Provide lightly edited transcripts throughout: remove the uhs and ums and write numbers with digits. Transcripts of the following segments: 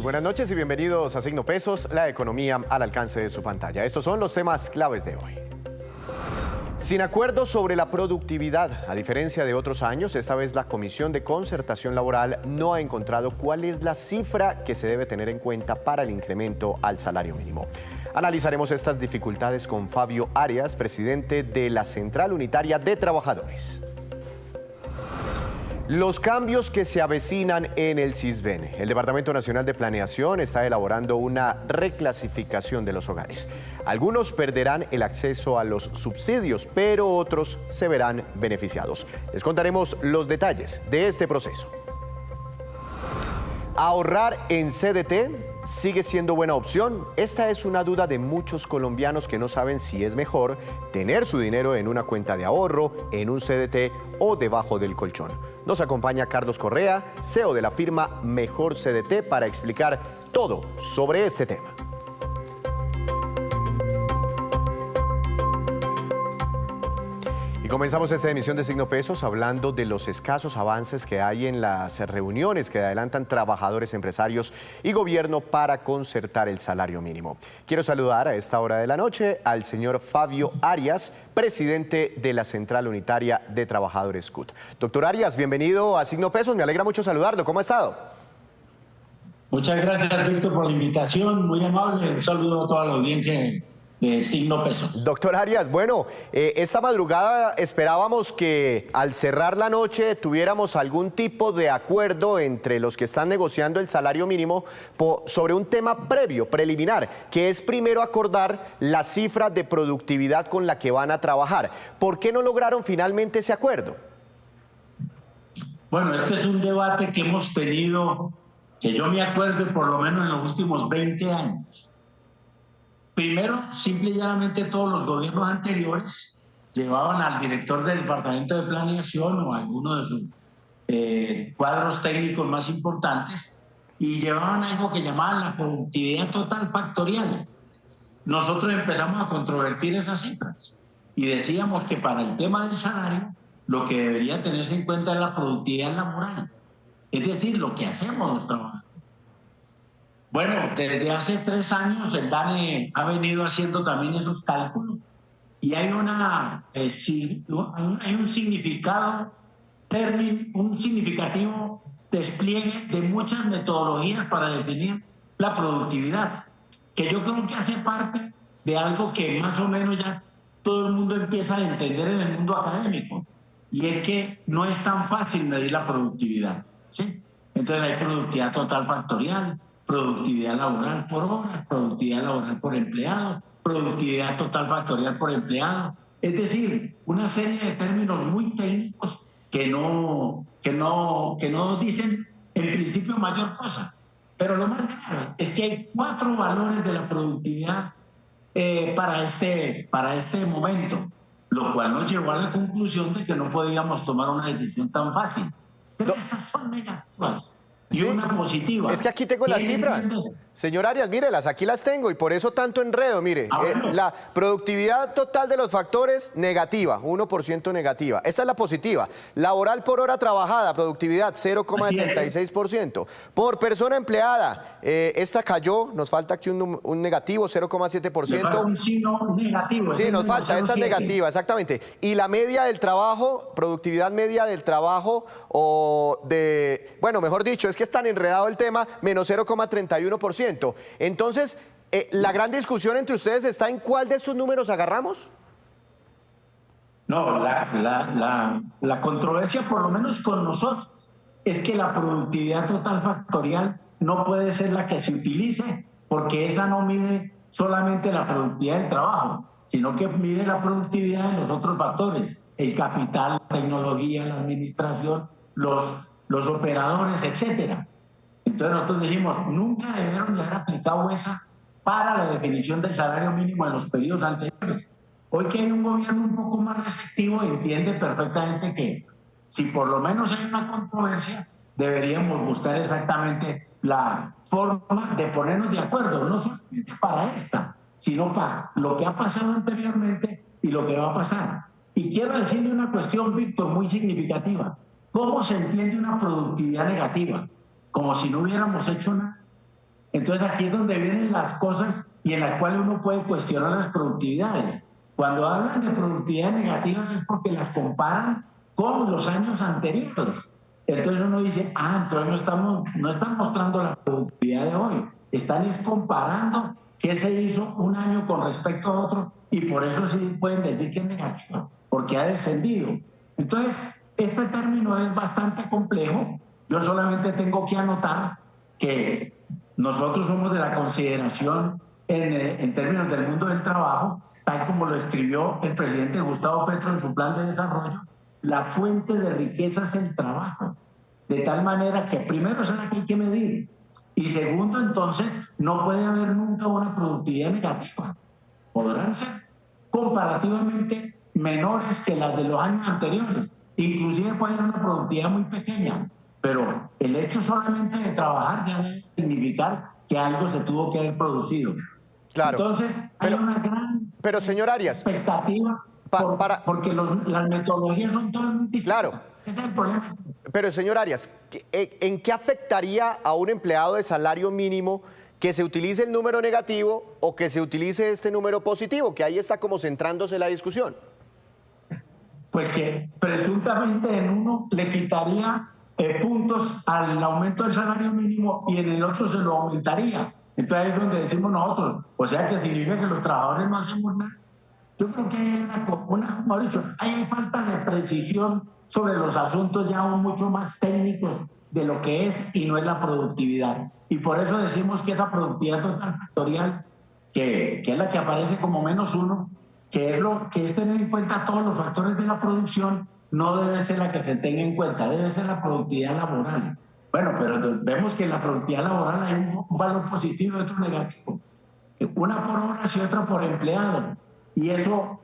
buenas noches y bienvenidos a Signo Pesos, la economía al alcance de su pantalla. Estos son los temas claves de hoy. Sin acuerdo sobre la productividad, a diferencia de otros años, esta vez la Comisión de Concertación Laboral no ha encontrado cuál es la cifra que se debe tener en cuenta para el incremento al salario mínimo. Analizaremos estas dificultades con Fabio Arias, presidente de la Central Unitaria de Trabajadores. Los cambios que se avecinan en el Sisbén. El Departamento Nacional de Planeación está elaborando una reclasificación de los hogares. Algunos perderán el acceso a los subsidios, pero otros se verán beneficiados. Les contaremos los detalles de este proceso. ¿Ahorrar en CDT sigue siendo buena opción? Esta es una duda de muchos colombianos que no saben si es mejor tener su dinero en una cuenta de ahorro, en un CDT o debajo del colchón. Nos acompaña Carlos Correa, CEO de la firma Mejor CDT, para explicar todo sobre este tema. Y comenzamos esta emisión de Signo Pesos hablando de los escasos avances que hay en las reuniones que adelantan trabajadores, empresarios y gobierno para concertar el salario mínimo. Quiero saludar a esta hora de la noche al señor Fabio Arias, presidente de la Central Unitaria de Trabajadores CUT. Doctor Arias, bienvenido a Signo Pesos, me alegra mucho saludarlo. ¿Cómo ha estado? Muchas gracias, Víctor, por la invitación, muy amable. Un saludo a toda la audiencia de Signo Pesos. Doctor Arias, bueno, esta madrugada esperábamos que al cerrar la noche tuviéramos algún tipo de acuerdo entre los que están negociando el salario mínimo sobre un tema previo, preliminar, que es primero acordar la cifra de productividad con la que van a trabajar. ¿Por qué no lograron finalmente ese acuerdo? Bueno, este es un debate que hemos tenido, que yo me acuerdo por lo menos en los últimos 20 años. Primero, simple y llanamente todos los gobiernos anteriores llevaban al director del Departamento de Planeación o a alguno de sus cuadros técnicos más importantes y llevaban algo que llamaban la productividad total factorial. Nosotros empezamos a controvertir esas cifras y decíamos que para el tema del salario lo que debería tenerse en cuenta es la productividad laboral, es decir, lo que hacemos los trabajadores. Bueno, desde hace 3 años el DANE ha venido haciendo también esos cálculos y hay un significativo despliegue de muchas metodologías para definir la productividad, que yo creo que hace parte de algo que más o menos ya todo el mundo empieza a entender en el mundo académico, y es que no es tan fácil medir la productividad, ¿sí? Entonces hay productividad total factorial, productividad laboral por hora, productividad laboral por empleado, productividad total factorial por empleado. Es decir, una serie de términos muy técnicos que no dicen en principio mayor cosa. Pero lo más grave es que hay 4 valores de la productividad para este momento, lo cual nos llevó a la conclusión de que no podíamos tomar una decisión tan fácil. Pero esas son negativas. Y una positiva. Es que aquí tengo las cifras. Señor Arias, mírelas, aquí las tengo y por eso tanto enredo. Mire, la productividad total de los factores negativa, 1% negativa. Esta es la positiva. Laboral por hora trabajada, productividad 0,76%. Por persona empleada, esta cayó, nos falta aquí un negativo, 0,7%. Un signo negativo. Sí, nos falta, esta es negativa, exactamente. Y la media del trabajo, productividad media del trabajo bueno, mejor dicho, es que es tan enredado el tema, menos 0,31%. Entonces, ¿la gran discusión entre ustedes está en cuál de estos números agarramos? No, la controversia, por lo menos con nosotros, es que la productividad total factorial no puede ser la que se utilice, porque esa no mide solamente la productividad del trabajo, sino que mide la productividad de los otros factores, el capital, la tecnología, la administración, los operadores, etcétera. Entonces nosotros dijimos, nunca debieron de haber aplicado esa para la definición del salario mínimo en los periodos anteriores. Hoy que hay un gobierno un poco más receptivo, entiende perfectamente que si por lo menos hay una controversia, deberíamos buscar exactamente la forma de ponernos de acuerdo, no solamente para esta, sino para lo que ha pasado anteriormente y lo que va a pasar. Y quiero decirle una cuestión, Víctor, muy significativa. ¿Cómo se entiende una productividad negativa? Como si no hubiéramos hecho nada. Entonces aquí es donde vienen las cosas y en las cuales uno puede cuestionar las productividades. Cuando hablan de productividades negativas es porque las comparan con los años anteriores. Entonces uno dice, entonces no están mostrando la productividad de hoy, están comparando qué se hizo un año con respecto a otro y por eso sí pueden decir que es negativa, porque ha descendido. Entonces, este término es bastante complejo. Yo solamente tengo que anotar que nosotros somos de la consideración en términos del mundo del trabajo, tal como lo escribió el presidente Gustavo Petro en su plan de desarrollo, la fuente de riqueza es el trabajo. De tal manera que primero es la que hay que medir y segundo, entonces, no puede haber nunca una productividad negativa. Podrán ser comparativamente menores que las de los años anteriores. Inclusive puede haber una productividad muy pequeña, pero el hecho solamente de trabajar ya debe significar que algo se tuvo que haber producido. Claro. Entonces, hay una gran señor Arias, expectativa porque las metodologías son todas distintas. Claro. Ese es el problema. Pero, señor Arias, ¿en qué afectaría a un empleado de salario mínimo que se utilice el número negativo o que se utilice este número positivo? Que ahí está como centrándose la discusión. Pues que presuntamente en uno le quitaría puntos al aumento del salario mínimo y en el otro se lo aumentaría. Entonces ahí es donde decimos nosotros, o sea que significa que los trabajadores no hacemos nada. Yo creo que hay falta de precisión sobre los asuntos ya aún mucho más técnicos de lo que es y no es la productividad. Y por eso decimos que esa productividad total factorial, que es la que aparece como -1, que es tener en cuenta todos los factores de la producción, no debe ser la que se tenga en cuenta, debe ser la productividad laboral. Bueno, pero vemos que en la productividad laboral hay un valor positivo y otro negativo. Una por horas y otra por empleado. Y eso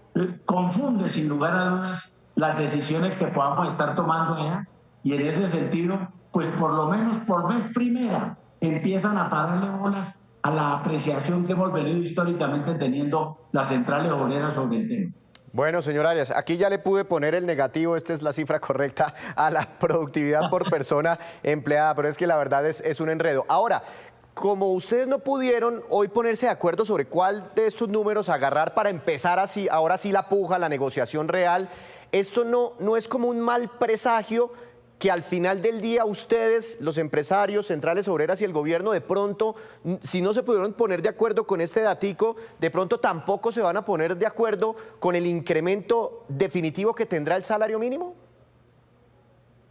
confunde sin lugar a dudas las decisiones que podamos estar tomando allá. Y en ese sentido, pues por lo menos por vez primera empiezan a pararle bolas a la apreciación que hemos venido históricamente teniendo las centrales obreras sobre el tema. Bueno, señor Arias, aquí ya le pude poner el negativo, esta es la cifra correcta, a la productividad por persona empleada, pero es que la verdad es un enredo. Ahora, como ustedes no pudieron hoy ponerse de acuerdo sobre cuál de estos números agarrar para empezar así, ahora sí la puja, la negociación real, ¿esto no es como un mal presagio que al final del día ustedes, los empresarios, centrales obreras y el gobierno, de pronto, si no se pudieron poner de acuerdo con este datico, de pronto tampoco se van a poner de acuerdo con el incremento definitivo que tendrá el salario mínimo?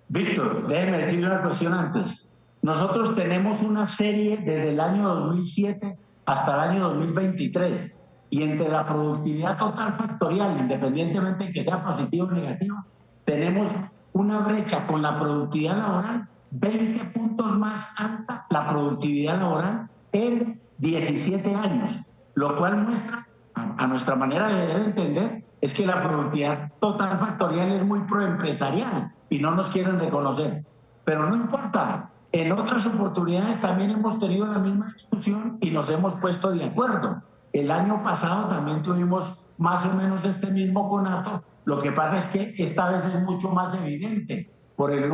Víctor, déjeme decirle una cuestión antes. Nosotros tenemos una serie desde el año 2007 hasta el año 2023 y entre la productividad total factorial, independientemente de que sea positiva o negativa, tenemos una brecha con la productividad laboral 20 puntos más alta la productividad laboral en 17 años, lo cual muestra, a nuestra manera de entender, es que la productividad total factorial es muy proempresarial y no nos quieren reconocer. Pero no importa, en otras oportunidades también hemos tenido la misma discusión y nos hemos puesto de acuerdo. El año pasado también tuvimos más o menos este mismo conato. Lo que pasa es que esta vez es mucho más evidente por los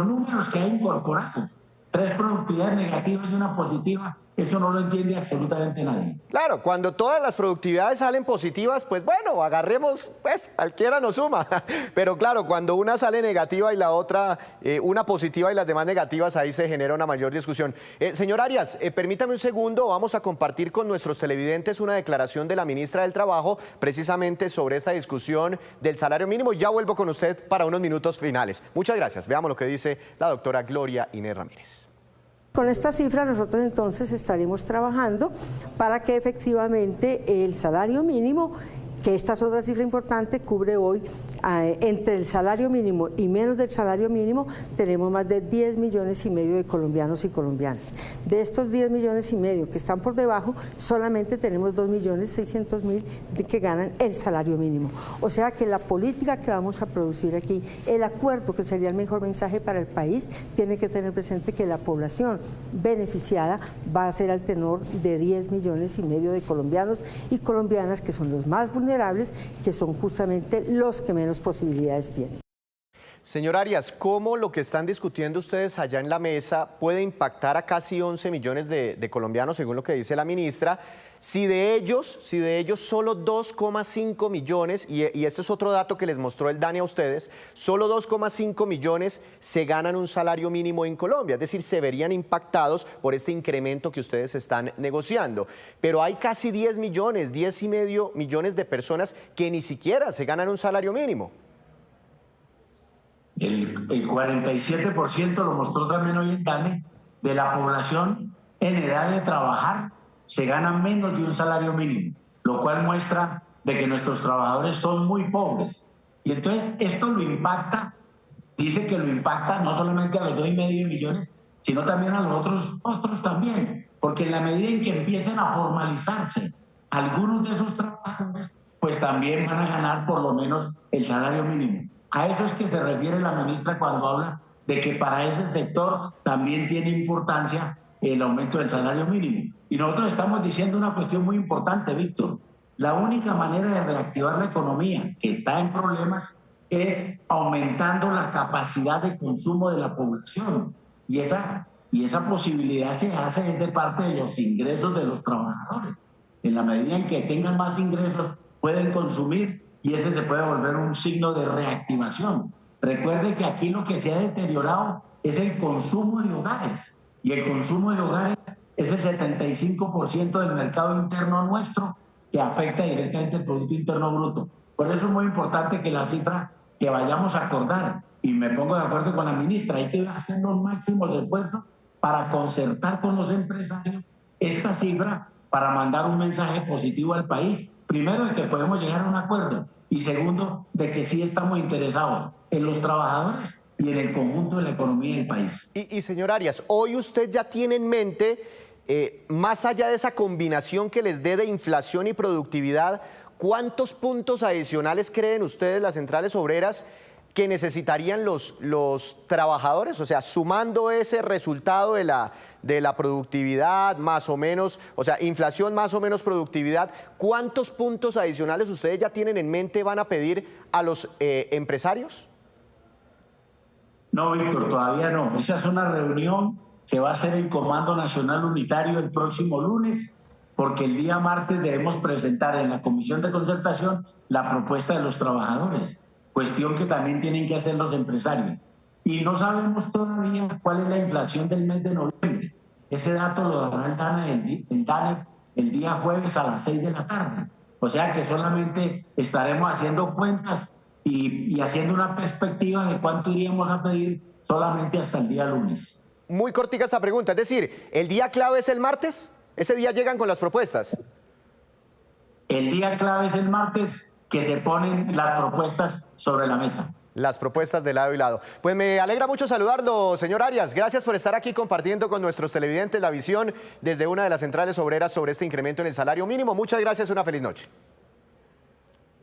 números que hay incorporados. 3 productividades negativas y una positiva, eso no lo entiende absolutamente nadie. Claro, cuando todas las productividades salen positivas, pues bueno, agarremos, pues cualquiera nos suma. Pero claro, cuando una sale negativa y la otra, una positiva y las demás negativas, ahí se genera una mayor discusión. Señor Arias, permítame un segundo, vamos a compartir con nuestros televidentes una declaración de la ministra del Trabajo, precisamente sobre esta discusión del salario mínimo. Ya vuelvo con usted para unos minutos finales. Muchas gracias. Veamos lo que dice la doctora Gloria Inés Ramírez. Con esta cifra nosotros entonces estaremos trabajando para que efectivamente el salario mínimo, que esta es otra cifra importante, cubre hoy entre el salario mínimo y menos del salario mínimo, tenemos más de 10,5 millones de colombianos y colombianas. De estos 10,5 millones que están por debajo, solamente tenemos 2,600,000 que ganan el salario mínimo. O sea que la política que vamos a producir aquí, el acuerdo que sería el mejor mensaje para el país, tiene que tener presente que la población beneficiada va a ser al tenor de 10,5 millones de colombianos y colombianas, que son los más vulnerables, que son justamente los que menos posibilidades tienen. Señor Arias, ¿cómo lo que están discutiendo ustedes allá en la mesa puede impactar a casi 11 millones de colombianos, según lo que dice la ministra? Si de ellos solo 2,5 millones, y ese es otro dato que les mostró el DANE a ustedes, solo 2,5 millones se ganan un salario mínimo en Colombia, es decir, se verían impactados por este incremento que ustedes están negociando. Pero hay casi 10 millones, 10,5 millones de personas que ni siquiera se ganan un salario mínimo. El 47% lo mostró también hoy en DANE, de la población en edad de trabajar se gana menos de un salario mínimo, lo cual muestra de que nuestros trabajadores son muy pobres. Y entonces esto lo impacta, dice que lo impacta no solamente a los 2,5 millones, sino también a los otros también, porque en la medida en que empiecen a formalizarse algunos de esos trabajadores, pues también van a ganar por lo menos el salario mínimo. A eso es que se refiere la ministra cuando habla de que para ese sector también tiene importancia el aumento del salario mínimo. Y nosotros estamos diciendo una cuestión muy importante, Víctor. La única manera de reactivar la economía, que está en problemas, es aumentando la capacidad de consumo de la población. Y esa posibilidad se hace de parte de los ingresos de los trabajadores. En la medida en que tengan más ingresos, pueden consumir, y ese se puede volver un signo de reactivación. Recuerde que aquí lo que se ha deteriorado es el consumo de hogares, y el consumo de hogares es el 75% del mercado interno nuestro, que afecta directamente el Producto Interno Bruto. Por eso es muy importante que la cifra que vayamos a acordar, y me pongo de acuerdo con la ministra, hay que hacer los máximos esfuerzos para concertar con los empresarios esta cifra para mandar un mensaje positivo al país. Primero, de que podemos llegar a un acuerdo, y segundo, de que sí estamos interesados en los trabajadores y en el conjunto de la economía del país. Y señor Arias, hoy usted ya tiene en mente, más allá de esa combinación que les dé de inflación y productividad, ¿cuántos puntos adicionales creen ustedes, las centrales obreras, que necesitarían los trabajadores? O sea, sumando ese resultado de la productividad más o menos, o sea, inflación más o menos productividad, ¿cuántos puntos adicionales ustedes ya tienen en mente van a pedir a los empresarios? No, Víctor, todavía no. Esa es una reunión que va a hacer el Comando Nacional Unitario el próximo lunes, porque el día martes debemos presentar en la Comisión de Concertación la propuesta de los trabajadores, cuestión que también tienen que hacer los empresarios. Y no sabemos todavía cuál es la inflación del mes de noviembre. Ese dato lo dará el DANE el día jueves a las 6 de la tarde. O sea que solamente estaremos haciendo cuentas y haciendo una perspectiva de cuánto iríamos a pedir solamente hasta el día lunes. Muy cortica esta pregunta, es decir, ¿el día clave es el martes? ¿Ese día llegan con las propuestas? El día clave es el martes, que se ponen las propuestas sobre la mesa. Las propuestas de lado y lado. Pues me alegra mucho saludarlo, señor Arias. Gracias por estar aquí compartiendo con nuestros televidentes la visión desde una de las centrales obreras sobre este incremento en el salario mínimo. Muchas gracias, una feliz noche.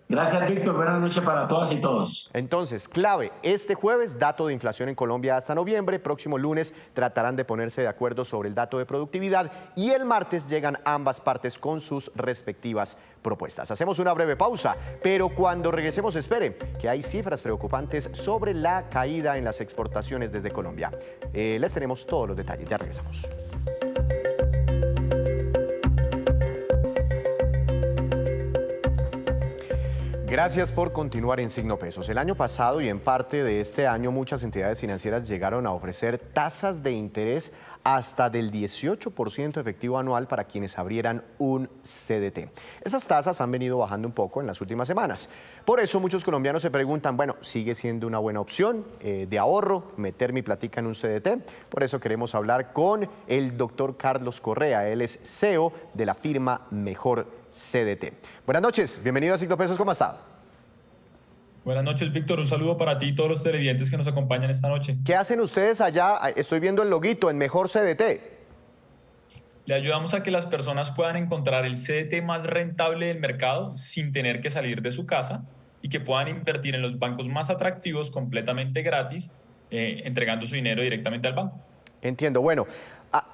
Gracias, Víctor. Buenas noches para todas y todos. Entonces, clave, este jueves, dato de inflación en Colombia hasta noviembre. Próximo lunes tratarán de ponerse de acuerdo sobre el dato de productividad y el martes llegan ambas partes con sus respectivas propuestas. Hacemos una breve pausa, pero cuando regresemos espere que hay cifras preocupantes sobre la caída en las exportaciones desde Colombia. Les tenemos todos los detalles, ya regresamos. Gracias por continuar en Signo Pesos. El año pasado y en parte de este año muchas entidades financieras llegaron a ofrecer tasas de interés hasta del 18% efectivo anual para quienes abrieran un CDT. Esas tasas han venido bajando un poco en las últimas semanas. Por eso muchos colombianos se preguntan, bueno, ¿sigue siendo una buena opción de ahorro meter mi platica en un CDT? Por eso queremos hablar con el doctor Carlos Correa. Él es CEO de la firma Mejor CDT. Buenas noches, bienvenido a Signo Pesos, ¿cómo está? Buenas noches, Víctor. Un saludo para ti y todos los televidentes que nos acompañan esta noche. ¿Qué hacen ustedes allá? Estoy viendo el loguito en Mejor CDT. Le ayudamos a que las personas puedan encontrar el CDT más rentable del mercado sin tener que salir de su casa y que puedan invertir en los bancos más atractivos completamente gratis, entregando su dinero directamente al banco. Entiendo. Bueno,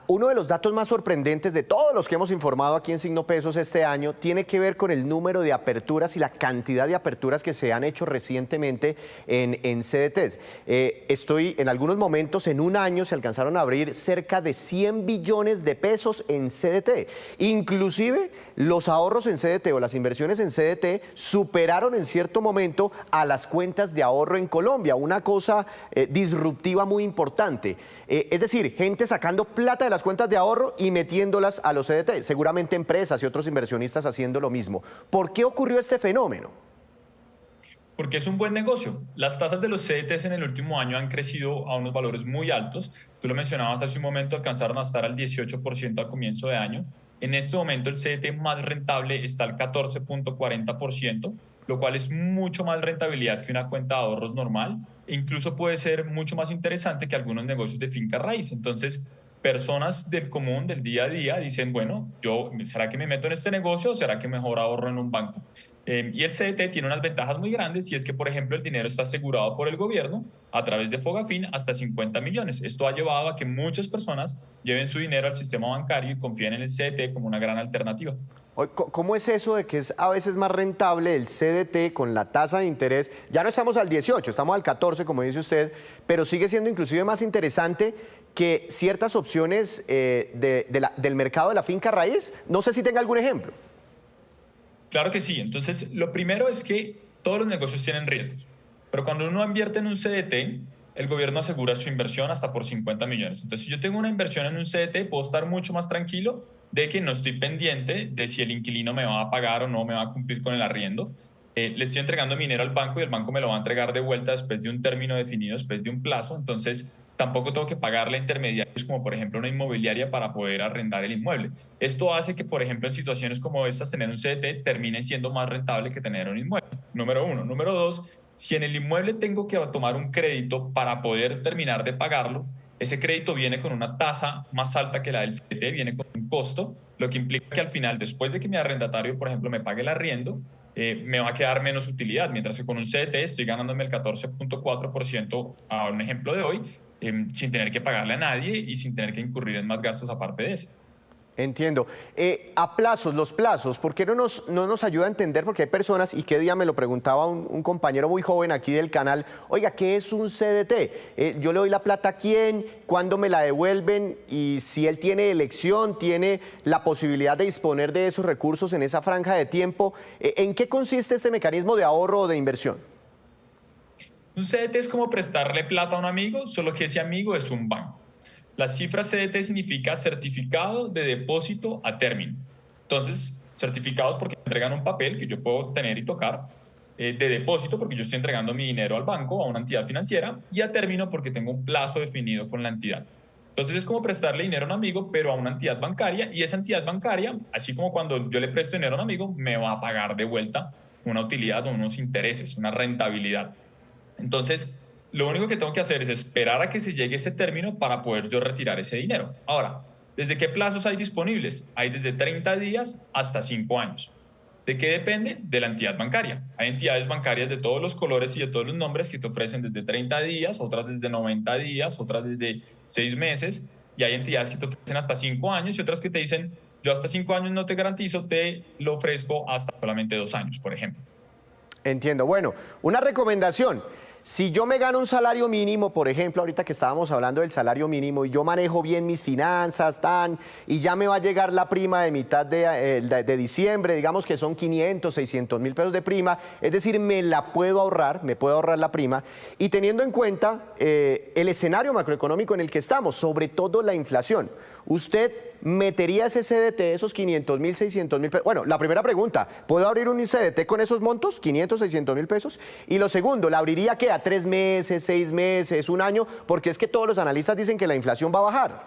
Uno de los datos más sorprendentes de todos los que hemos informado aquí en Signo Pesos este año tiene que ver con el número de aperturas y la cantidad de aperturas que se han hecho recientemente en CDTs. Estoy en algunos momentos, en un año se alcanzaron a abrir cerca de 100 billones de pesos en CDT. Inclusive los ahorros en CDT o las inversiones en CDT superaron en cierto momento a las cuentas de ahorro en Colombia, una cosa disruptiva muy importante. Es decir, gente sacando plata de las cuentas de ahorro y metiéndolas a los CDT, seguramente empresas y otros inversionistas haciendo lo mismo. ¿Por qué ocurrió este fenómeno? Porque es un buen negocio. Las tasas de los CDTs en el último año han crecido a unos valores muy altos. Tú lo mencionabas hace un momento, alcanzaron a estar al 18% al comienzo de año. En este momento el CDT más rentable está al 14.40%, lo cual es mucho más rentabilidad que una cuenta de ahorros normal. E incluso puede ser mucho más interesante que algunos negocios de finca raíz. Entonces, personas del común, del día a día, dicen, bueno, ¿será que me meto en este negocio o será que mejor ahorro en un banco? Y el CDT tiene unas ventajas muy grandes y es que, por ejemplo, el dinero está asegurado por el gobierno a través de Fogafín hasta 50 millones. Esto ha llevado a que muchas personas lleven su dinero al sistema bancario y confíen en el CDT como una gran alternativa. ¿Cómo es eso de que es a veces más rentable el CDT con la tasa de interés? Ya no estamos al 18, estamos al 14, como dice usted, pero sigue siendo inclusive más interesante que ciertas opciones del mercado de la finca raíz. No sé si tenga algún ejemplo. Claro que sí. Entonces, lo primero es que todos los negocios tienen riesgos, pero cuando uno invierte en un CDT, el gobierno asegura su inversión hasta por 50 millones. Entonces, si yo tengo una inversión en un CDT, puedo estar mucho más tranquilo de que no estoy pendiente de si el inquilino me va a pagar o no me va a cumplir con el arriendo. Le estoy entregando mi dinero al banco y el banco me lo va a entregar de vuelta después de un término definido, después de un plazo. Entonces, tampoco tengo que pagarle a intermediarios como, por ejemplo, una inmobiliaria para poder arrendar el inmueble. Esto hace que, por ejemplo, en situaciones como estas, tener un CDT termine siendo más rentable que tener un inmueble. Número uno. Número dos, si en el inmueble tengo que tomar un crédito para poder terminar de pagarlo, ese crédito viene con una tasa más alta que la del CDT, viene con un costo, lo que implica que al final, después de que mi arrendatario, por ejemplo, me pague el arriendo, me va a quedar menos utilidad, mientras que con un CDT estoy ganándome el 14.4% a un ejemplo de hoy, sin tener que pagarle a nadie y sin tener que incurrir en más gastos aparte de eso. Entiendo. A plazos, los plazos, ¿por qué no nos ayuda a entender? Porque hay personas, y qué día me lo preguntaba un compañero muy joven aquí del canal, oiga, ¿qué es un CDT? Yo le doy la plata a quién, cuándo me la devuelven y si él tiene elección, tiene la posibilidad de disponer de esos recursos en esa franja de tiempo. ¿En qué consiste este mecanismo de ahorro o de inversión? Un CDT es como prestarle plata a un amigo, solo que ese amigo es un banco. La cifra CDT significa certificado de depósito a término. Entonces, certificados porque entregan un papel que yo puedo tener y tocar, de depósito porque yo estoy entregando mi dinero al banco, a una entidad financiera, y a término porque tengo un plazo definido con la entidad. Entonces es como prestarle dinero a un amigo, pero a una entidad bancaria, y esa entidad bancaria, así como cuando yo le presto dinero a un amigo, me va a pagar de vuelta una utilidad o unos intereses, una rentabilidad. Entonces, lo único que tengo que hacer es esperar a que se llegue ese término para poder yo retirar ese dinero. Ahora, ¿desde qué plazos hay disponibles? Hay desde 30 días hasta 5 años. ¿De qué depende? De la entidad bancaria. Hay entidades bancarias de todos los colores y de todos los nombres que te ofrecen desde 30 días, otras desde 90 días, otras desde 6 meses, y hay entidades que te ofrecen hasta 5 años y otras que te dicen, yo hasta 5 años no te garantizo, te lo ofrezco hasta solamente 2 años, por ejemplo. Entiendo. Bueno, una recomendación. Si yo me gano un salario mínimo, por ejemplo, ahorita que estábamos hablando del salario mínimo y yo manejo bien mis finanzas, y ya me va a llegar la prima de mitad de diciembre, digamos que son 500, 600 mil pesos de prima, es decir, me puedo ahorrar la prima, y teniendo en cuenta el escenario macroeconómico en el que estamos, sobre todo la inflación, ¿usted metería ese CDT, esos 500 mil, 600 mil pesos? Bueno, la primera pregunta, ¿puedo abrir un CDT con esos montos, 500, 600 mil pesos? Y lo segundo, ¿la abriría qué? ¿A 3 meses, 6 meses, un año? Porque es que todos los analistas dicen que la inflación va a bajar.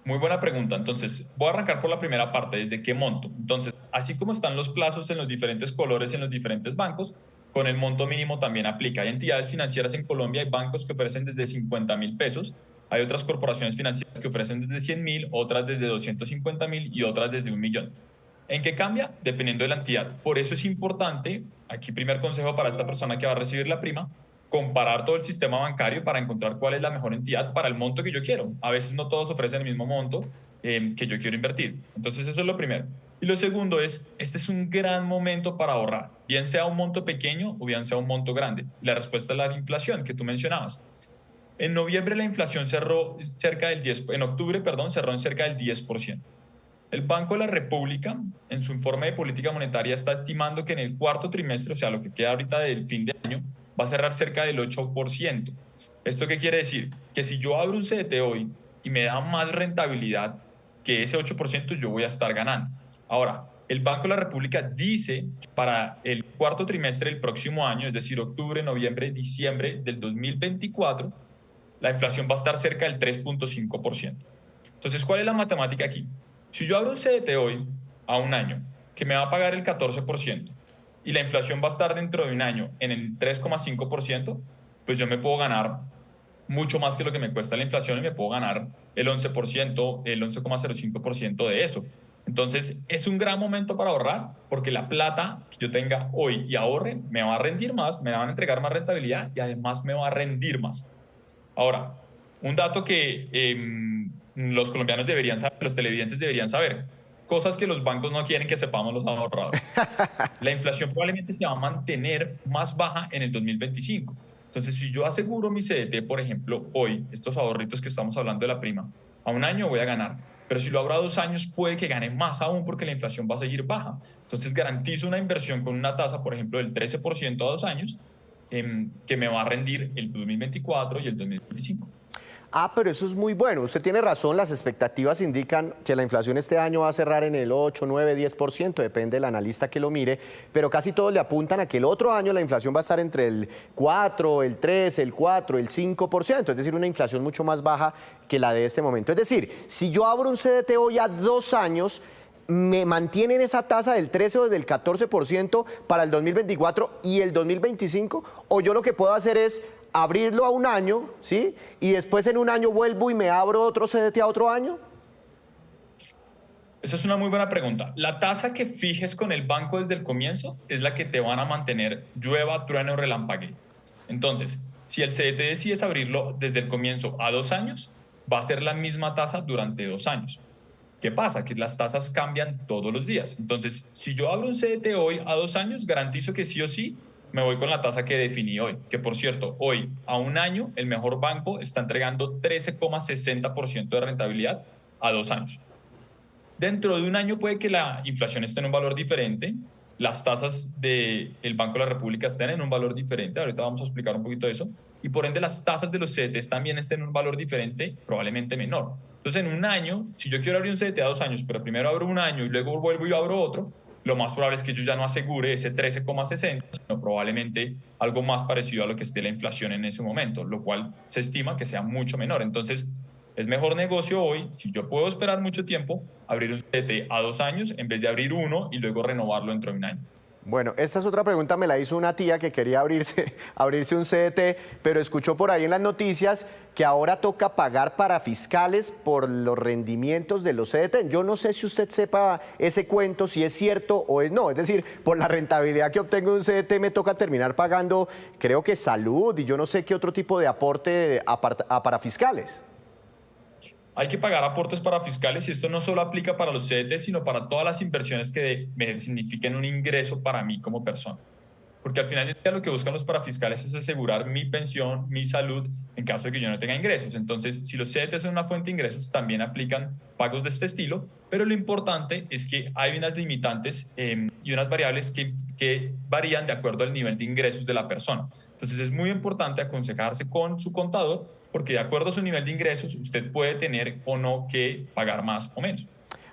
Muy buena pregunta. Entonces, voy a arrancar por la primera parte, ¿desde qué monto? Entonces, así como están los plazos en los diferentes colores en los diferentes bancos, con el monto mínimo también aplica. Hay entidades financieras en Colombia, hay bancos que ofrecen desde 50 mil pesos, hay otras corporaciones financieras que ofrecen desde 100 mil, otras desde 250 mil y otras desde 1 millón. ¿En qué cambia? Dependiendo de la entidad. Por eso es importante, aquí primer consejo para esta persona que va a recibir la prima, comparar todo el sistema bancario para encontrar cuál es la mejor entidad para el monto que yo quiero. A veces no todos ofrecen el mismo monto que yo quiero invertir. Entonces eso es lo primero. Y lo segundo es, este es un gran momento para ahorrar, bien sea un monto pequeño o bien sea un monto grande. La respuesta es la inflación que tú mencionabas. En noviembre la inflación cerró cerca del 10, en octubre, perdón, cerró en cerca del 10%. El Banco de la República, en su informe de política monetaria, está estimando que en el cuarto trimestre, o sea, lo que queda ahorita del fin de año, va a cerrar cerca del 8%. ¿Esto qué quiere decir? Que si yo abro un CDT hoy y me da más rentabilidad que ese 8%, yo voy a estar ganando. Ahora, el Banco de la República dice que para el cuarto trimestre del próximo año, es decir, octubre, noviembre, diciembre del 2024, la inflación va a estar cerca del 3.5%. Entonces, ¿cuál es la matemática aquí? Si yo abro un CDT hoy a un año que me va a pagar el 14% y la inflación va a estar dentro de un año en el 3.5%, pues yo me puedo ganar mucho más que lo que me cuesta la inflación y me puedo ganar el 11%, el 11,05% de eso. Entonces, es un gran momento para ahorrar porque la plata que yo tenga hoy y ahorre me va a rendir más, me van a entregar más rentabilidad y además me va a rendir más. Ahora, un dato que los colombianos deberían saber, los televidentes deberían saber, cosas que los bancos no quieren que sepamos los ahorradores. La inflación probablemente se va a mantener más baja en el 2025. Entonces, si yo aseguro mi CDT, por ejemplo, hoy, estos ahorritos que estamos hablando de la prima, a un año voy a ganar. Pero si lo abro a 2 años, puede que gane más aún porque la inflación va a seguir baja. Entonces, garantizo una inversión con una tasa, por ejemplo, del 13% a 2 años, que me va a rendir el 2024 y el 2025. Ah, pero eso es muy bueno. Usted tiene razón, las expectativas indican que la inflación este año va a cerrar en el 8, 9, 10%, depende del analista que lo mire, pero casi todos le apuntan a que el otro año la inflación va a estar entre el 4, el 3, el 4, el 5%, es decir, una inflación mucho más baja que la de este momento. Es decir, si yo abro un CDT hoy a 2 años, me mantienen esa tasa del 13 o del 14% para el 2024 y el 2025, o yo lo que puedo hacer es abrirlo a un año, ¿sí? Y después en un año vuelvo y me abro otro CDT a otro año. Esa es una muy buena pregunta. La tasa que fijes con el banco desde el comienzo es la que te van a mantener llueva, truene o relampague. Entonces, si el CDT decides abrirlo desde el comienzo a 2 años, va a ser la misma tasa durante 2 años. ¿Qué pasa? Que las tasas cambian todos los días. Entonces, si yo abro un CDT hoy a 2 años, garantizo que sí o sí me voy con la tasa que definí hoy. Que por cierto, hoy a un año el mejor banco está entregando 13,60% de rentabilidad a 2 años. Dentro de un año puede que la inflación esté en un valor diferente, las tasas del Banco de la República estén en un valor diferente, ahorita vamos a explicar un poquito de eso, y por ende las tasas de los CDTs también estén en un valor diferente, probablemente menor. Entonces en un año, si yo quiero abrir un CDT a 2 años, pero primero abro un año y luego vuelvo y abro otro, lo más probable es que yo ya no asegure ese 13,60, sino probablemente algo más parecido a lo que esté la inflación en ese momento, lo cual se estima que sea mucho menor. Entonces, es mejor negocio hoy, si yo puedo esperar mucho tiempo, abrir un CDT a 2 años en vez de abrir uno y luego renovarlo dentro de un año. Bueno, esta es otra pregunta, me la hizo una tía que quería abrirse un CDT, pero escuchó por ahí en las noticias que ahora toca pagar para fiscales por los rendimientos de los CDT. Yo no sé si usted sepa ese cuento, si es cierto o es no. Es decir, por la rentabilidad que obtengo de un CDT me toca terminar pagando, creo que salud y yo no sé qué otro tipo de aporte para fiscales. Hay que pagar aportes para fiscales y esto no solo aplica para los CDT, sino para todas las inversiones que me signifiquen un ingreso para mí como persona. Porque al final del día lo que buscan los parafiscales es asegurar mi pensión, mi salud, en caso de que yo no tenga ingresos. Entonces, si los CDT son una fuente de ingresos, también aplican pagos de este estilo, pero lo importante es que hay unas limitantes y unas variables que varían de acuerdo al nivel de ingresos de la persona. Entonces, es muy importante aconsejarse con su contador, porque de acuerdo a su nivel de ingresos, usted puede tener o no que pagar más o menos.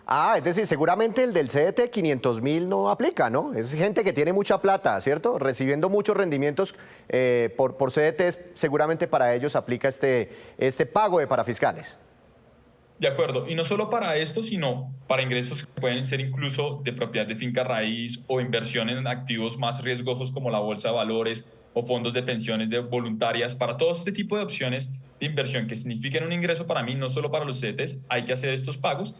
Ah, es decir, seguramente el del CDT 500.000 no aplica, ¿no? Es gente que tiene mucha plata, ¿cierto? Recibiendo muchos rendimientos por CDTs, seguramente para ellos aplica este pago de parafiscales. De acuerdo, y no solo para esto, sino para ingresos que pueden ser incluso de propiedad de finca raíz o inversión en activos más riesgosos como la bolsa de valores o fondos de pensiones voluntarias. Para todo este tipo de opciones de inversión que signifiquen un ingreso para mí, no solo para los CDTs, hay que hacer estos pagos.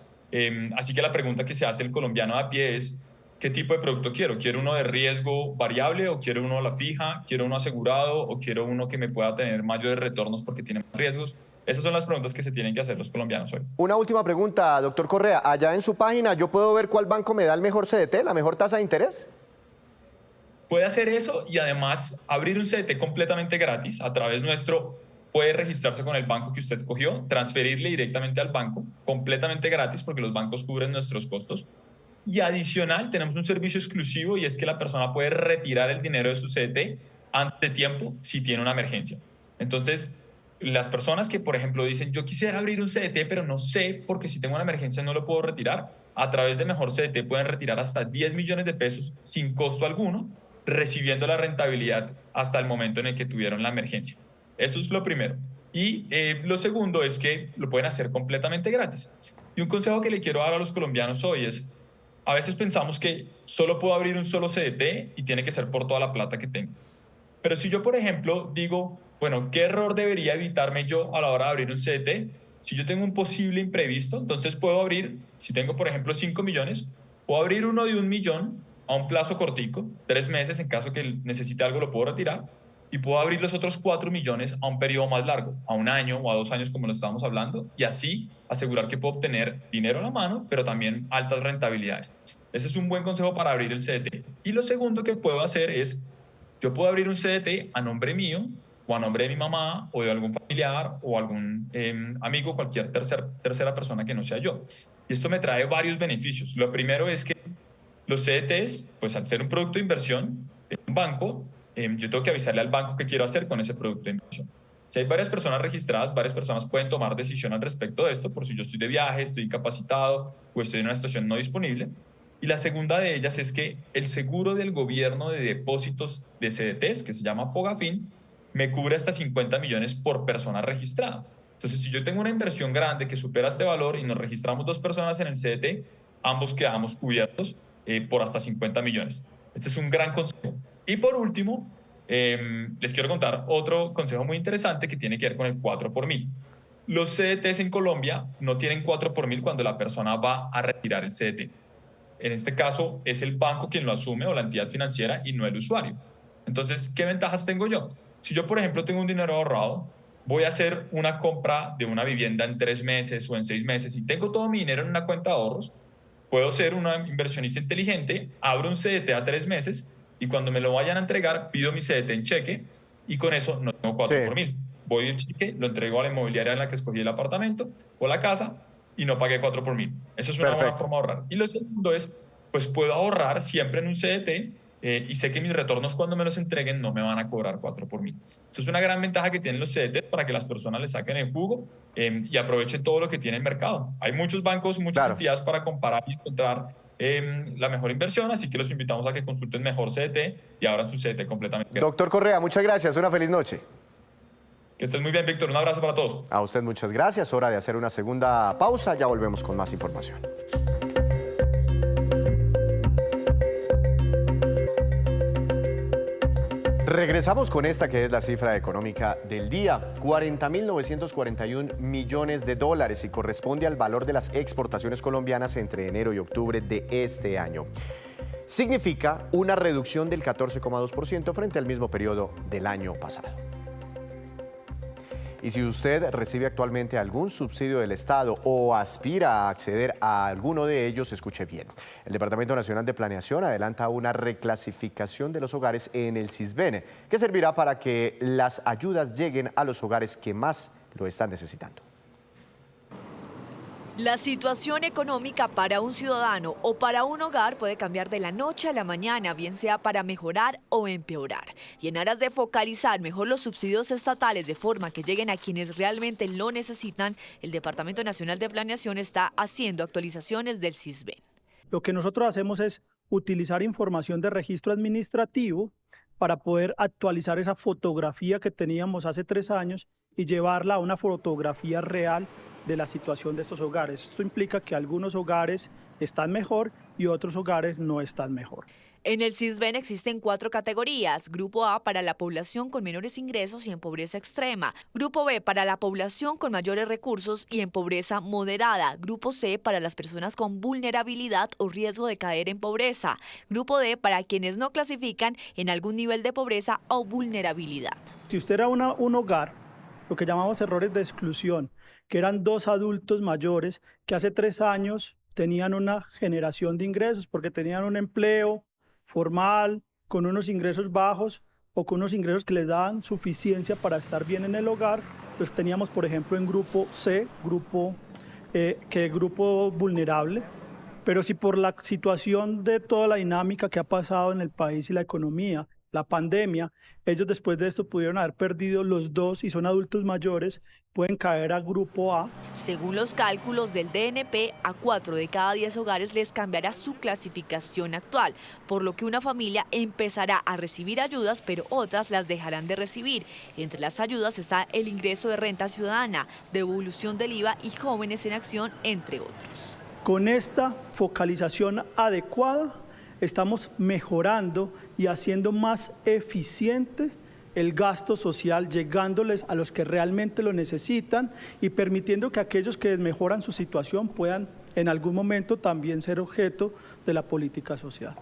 Así que la pregunta que se hace el colombiano de a pie es, qué tipo de producto quiero. ¿Quiero uno de riesgo variable o quiero uno a la fija? ¿Quiero uno asegurado o quiero uno que me pueda tener mayores retornos porque tiene más riesgos? Esas son las preguntas que se tienen que hacer los colombianos hoy. Una última pregunta, doctor Correa. Allá en su página, ¿yo puedo ver cuál banco me da el mejor CDT, la mejor tasa de interés? Puede hacer eso y además abrir un CDT completamente gratis a través nuestro. Puede registrarse con el banco que usted escogió, transferirle directamente al banco, completamente gratis porque los bancos cubren nuestros costos. Y adicional, tenemos un servicio exclusivo y es que la persona puede retirar el dinero de su CDT antes de tiempo si tiene una emergencia. Entonces, las personas que, por ejemplo, dicen, yo quisiera abrir un CDT, pero no sé porque si tengo una emergencia no lo puedo retirar, a través de Mejor CDT pueden retirar hasta 10 millones de pesos sin costo alguno, recibiendo la rentabilidad hasta el momento en el que tuvieron la emergencia. Eso es lo primero. Y lo segundo es que lo pueden hacer completamente gratis. Y un consejo que le quiero dar a los colombianos hoy es, a veces pensamos que solo puedo abrir un solo CDT y tiene que ser por toda la plata que tengo. Pero si yo, por ejemplo, digo, bueno, ¿qué error debería evitarme yo a la hora de abrir un CDT? Si yo tengo un posible imprevisto, entonces puedo abrir, si tengo, por ejemplo, 5 millones, puedo abrir uno de 1 millón a un plazo cortico, 3 meses, en caso que necesite algo lo puedo retirar, y puedo abrir los otros 4 millones a un periodo más largo, a 1 año o a 2 años como lo estábamos hablando, y así asegurar que puedo obtener dinero a la mano, pero también altas rentabilidades. Ese es un buen consejo para abrir el CDT. Y lo segundo que puedo hacer es, yo puedo abrir un CDT a nombre mío, o a nombre de mi mamá, o de algún familiar, o algún amigo, cualquier tercera persona que no sea yo. Y esto me trae varios beneficios. Lo primero es que los CDTs, pues al ser un producto de inversión de un banco, yo tengo que avisarle al banco qué quiero hacer con ese producto de inversión. Si hay varias personas registradas, varias personas pueden tomar decisión al respecto de esto, por si yo estoy de viaje, estoy incapacitado o estoy en una situación no disponible. Y la segunda de ellas es que el seguro del gobierno de depósitos de CDTs, que se llama Fogafín, me cubre hasta 50 millones por persona registrada. Entonces, si yo tengo una inversión grande que supera este valor y nos registramos 2 personas en el CDT, ambos quedamos cubiertos por hasta 50 millones. Este es un gran consejo. Y por último, les quiero contar otro consejo muy interesante que tiene que ver con el 4 por 1000. Los CDTs en Colombia no tienen 4 por 1000 cuando la persona va a retirar el CDT. En este caso, es el banco quien lo asume o la entidad financiera y no el usuario. Entonces, ¿qué ventajas tengo yo? Si yo, por ejemplo, tengo un dinero ahorrado, voy a hacer una compra de una vivienda en 3 meses o en 6 meses y tengo todo mi dinero en una cuenta de ahorros, puedo ser una inversionista inteligente, abro un CDT a 3 meses y cuando me lo vayan a entregar, pido mi CDT en cheque y con eso no tengo 4 por 1000. Voy en cheque, lo entrego a la inmobiliaria en la que escogí el apartamento o la casa y no pagué 4 por 1000. Eso es una buena forma de ahorrar. Y lo segundo es, pues puedo ahorrar siempre en un CDT y sé que mis retornos cuando me los entreguen no me van a cobrar 4 por 1000. Eso es una gran ventaja que tienen los CDT para que las personas le saquen el jugo y aprovechen todo lo que tiene el mercado. Hay muchos bancos, muchas entidades para comparar y encontrar la mejor inversión, así que los invitamos a que consulten Mejor CDT y abran su CDT completamente gratis. Doctor Correa, muchas gracias. Una feliz noche. Que estés muy bien, Víctor. Un abrazo para todos. A usted muchas gracias. Hora de hacer una segunda pausa. Ya volvemos con más información. Regresamos con esta que es la cifra económica del día, 40.941 millones de dólares y corresponde al valor de las exportaciones colombianas entre enero y octubre de este año. Significa una reducción del 14,2% frente al mismo periodo del año pasado. Y si usted recibe actualmente algún subsidio del Estado o aspira a acceder a alguno de ellos, escuche bien. El Departamento Nacional de Planeación adelanta una reclasificación de los hogares en el Sisbén, que servirá para que las ayudas lleguen a los hogares que más lo están necesitando. La situación económica para un ciudadano o para un hogar puede cambiar de la noche a la mañana, bien sea para mejorar o empeorar. Y en aras de focalizar mejor los subsidios estatales de forma que lleguen a quienes realmente lo necesitan, el Departamento Nacional de Planeación está haciendo actualizaciones del Sisbén. Lo que nosotros hacemos es utilizar información de registro administrativo para poder actualizar esa fotografía que teníamos hace 3 años y llevarla a una fotografía real de la situación de estos hogares. Esto implica que algunos hogares están mejor y otros hogares no están mejor. En el Sisbén existen 4 categorías. Grupo A para la población con menores ingresos y en pobreza extrema. Grupo B para la población con mayores recursos y en pobreza moderada. Grupo C para las personas con vulnerabilidad o riesgo de caer en pobreza. Grupo D para quienes no clasifican en algún nivel de pobreza o vulnerabilidad. Si usted era un hogar, lo que llamamos errores de exclusión, que eran 2 adultos mayores que hace 3 años tenían una generación de ingresos porque tenían un empleo formal, con unos ingresos bajos o con unos ingresos que les daban suficiencia para estar bien en el hogar, los teníamos, por ejemplo, en grupo C, grupo vulnerable. Pero si por la situación de toda la dinámica que ha pasado en el país y la economía, la pandemia, ellos después de esto pudieron haber perdido los 2 y son adultos mayores, pueden caer a grupo A. Según los cálculos del DNP, a 4 de cada 10 hogares les cambiará su clasificación actual, por lo que una familia empezará a recibir ayudas, pero otras las dejarán de recibir. Entre las ayudas está el ingreso de renta ciudadana, devolución del IVA y jóvenes en acción, entre otros. Con esta focalización adecuada, estamos mejorando y haciendo más eficiente el gasto social, llegándoles a los que realmente lo necesitan y permitiendo que aquellos que mejoran su situación puedan en algún momento también ser objeto de la política social.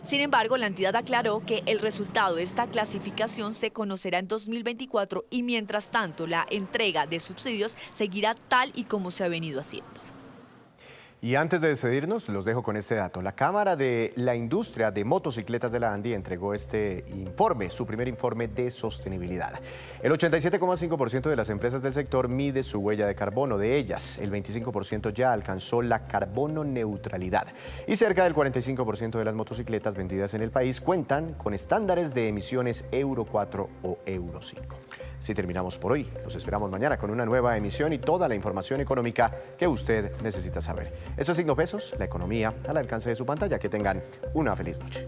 Sin embargo, la entidad aclaró que el resultado de esta clasificación se conocerá en 2024 y mientras tanto la entrega de subsidios seguirá tal y como se ha venido haciendo. Y antes de despedirnos, los dejo con este dato. La Cámara de la Industria de Motocicletas de la ANDI entregó este informe, su primer informe de sostenibilidad. El 87,5% de las empresas del sector mide su huella de carbono. De ellas, el 25% ya alcanzó la carbono neutralidad. Y cerca del 45% de las motocicletas vendidas en el país cuentan con estándares de emisiones Euro 4 o Euro 5. Así terminamos por hoy. Los esperamos mañana con una nueva emisión y toda la información económica que usted necesita saber. Esto es Signo Pesos, la economía al alcance de su pantalla. Que tengan una feliz noche.